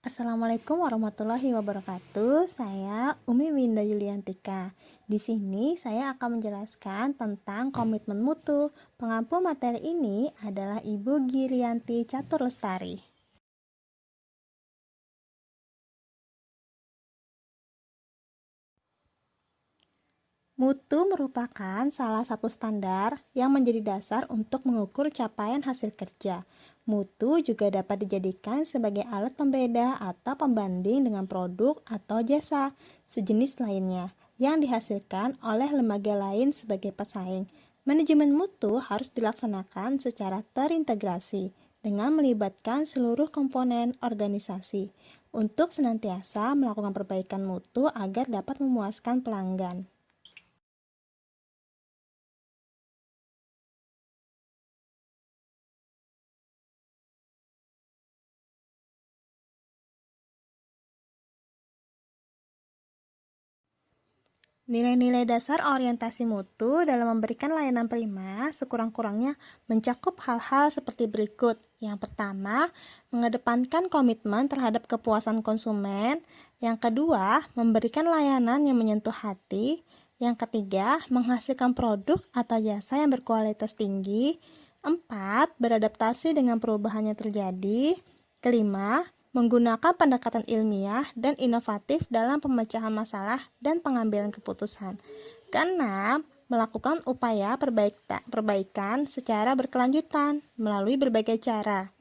Assalamualaikum warahmatullahi wabarakatuh. Saya Umi Winda Yuliantika. Di sini saya akan menjelaskan tentang komitmen mutu. Pengampu materi ini adalah Ibu Girianti Catur Lestari. Mutu merupakan salah satu standar yang menjadi dasar untuk mengukur capaian hasil kerja. Mutu juga dapat dijadikan sebagai alat pembeda atau pembanding dengan produk atau jasa sejenis lainnya yang dihasilkan oleh lembaga lain sebagai pesaing. Manajemen mutu harus dilaksanakan secara terintegrasi dengan melibatkan seluruh komponen organisasi untuk senantiasa melakukan perbaikan mutu agar dapat memuaskan pelanggan. Nilai-nilai dasar orientasi mutu dalam memberikan layanan prima sekurang-kurangnya mencakup hal-hal seperti berikut. Yang pertama, mengedepankan komitmen terhadap kepuasan konsumen. Yang kedua, memberikan layanan yang menyentuh hati. Yang ketiga, menghasilkan produk atau jasa yang berkualitas tinggi. Empat, beradaptasi dengan perubahan yang terjadi. Kelima, menggunakan pendekatan ilmiah dan inovatif dalam pemecahan masalah dan pengambilan keputusan. Keenam, melakukan upaya perbaikan secara berkelanjutan melalui berbagai cara.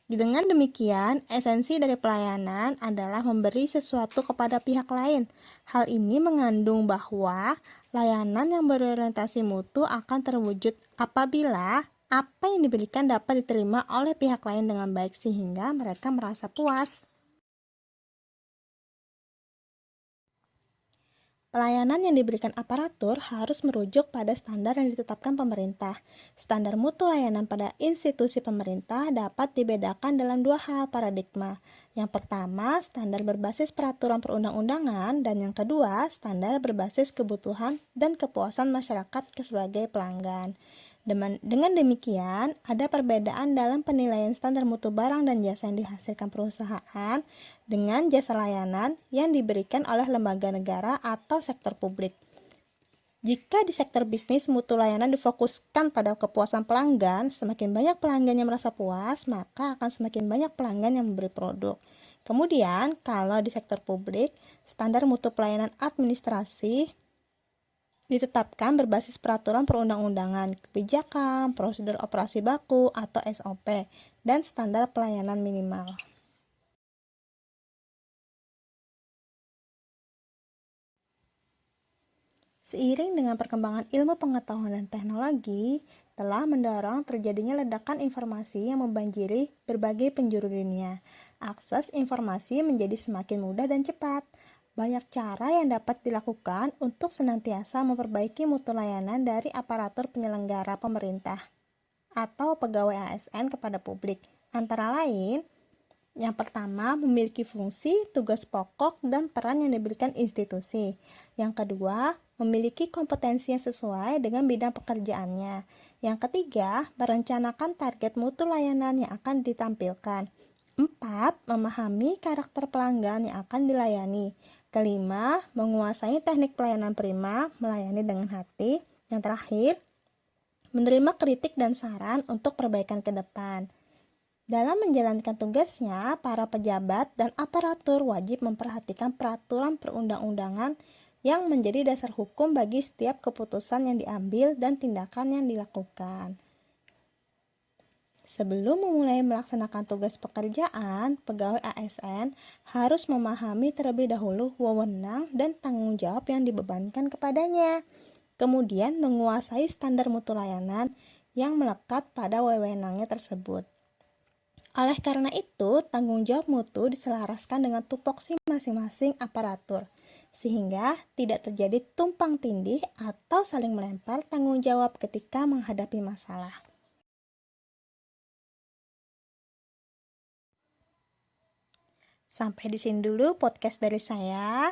Dengan demikian, esensi dari pelayanan adalah memberi sesuatu kepada pihak lain. Hal ini mengandung bahwa layanan yang berorientasi mutu akan terwujud apabila apa yang diberikan dapat diterima oleh pihak lain dengan baik sehingga mereka merasa puas. Pelayanan yang diberikan aparatur harus merujuk pada standar yang ditetapkan pemerintah. Standar mutu layanan pada institusi pemerintah dapat dibedakan dalam dua hal paradigma. Yang pertama, standar berbasis peraturan perundang-undangan, dan yang kedua, standar berbasis kebutuhan dan kepuasan masyarakat sebagai pelanggan. Dengan demikian, ada perbedaan dalam penilaian standar mutu barang dan jasa yang dihasilkan perusahaan dengan jasa layanan yang diberikan oleh lembaga negara atau sektor publik. Jika di sektor bisnis mutu layanan difokuskan pada kepuasan pelanggan, semakin banyak pelanggan yang merasa puas, maka akan semakin banyak pelanggan yang membeli produk. Kemudian, kalau di sektor publik, standar mutu pelayanan administrasi ditetapkan berbasis peraturan perundang-undangan, kebijakan, prosedur operasi baku atau SOP, dan standar pelayanan minimal. Seiring dengan perkembangan ilmu pengetahuan dan teknologi, telah mendorong terjadinya ledakan informasi yang membanjiri berbagai penjuru dunia. Akses informasi menjadi semakin mudah dan cepat. Banyak cara yang dapat dilakukan untuk senantiasa memperbaiki mutu layanan dari aparatur penyelenggara pemerintah atau pegawai ASN kepada publik. Antara lain, yang pertama, memiliki fungsi, tugas pokok, dan peran yang diberikan institusi. Yang kedua, memiliki kompetensi yang sesuai dengan bidang pekerjaannya. Yang ketiga, merencanakan target mutu layanan yang akan ditampilkan. 4. Memahami karakter pelanggan yang akan dilayani. Kelima, menguasai teknik pelayanan prima, melayani dengan hati. Yang terakhir, menerima kritik dan saran untuk perbaikan ke depan. Dalam menjalankan tugasnya, para pejabat dan aparatur wajib memperhatikan peraturan perundang-undangan yang menjadi dasar hukum bagi setiap keputusan yang diambil dan tindakan yang dilakukan. Sebelum memulai melaksanakan tugas pekerjaan, pegawai ASN harus memahami terlebih dahulu wewenang dan tanggung jawab yang dibebankan kepadanya. Kemudian menguasai standar mutu layanan yang melekat pada wewenangnya tersebut. Oleh karena itu, tanggung jawab mutu diselaraskan dengan tupoksi masing-masing aparatur, sehingga tidak terjadi tumpang tindih atau saling melempar tanggung jawab ketika menghadapi masalah. Sampai di sini dulu podcast dari saya.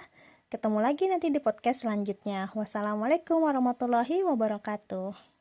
Ketemu lagi nanti di podcast selanjutnya. Wassalamualaikum warahmatullahi wabarakatuh.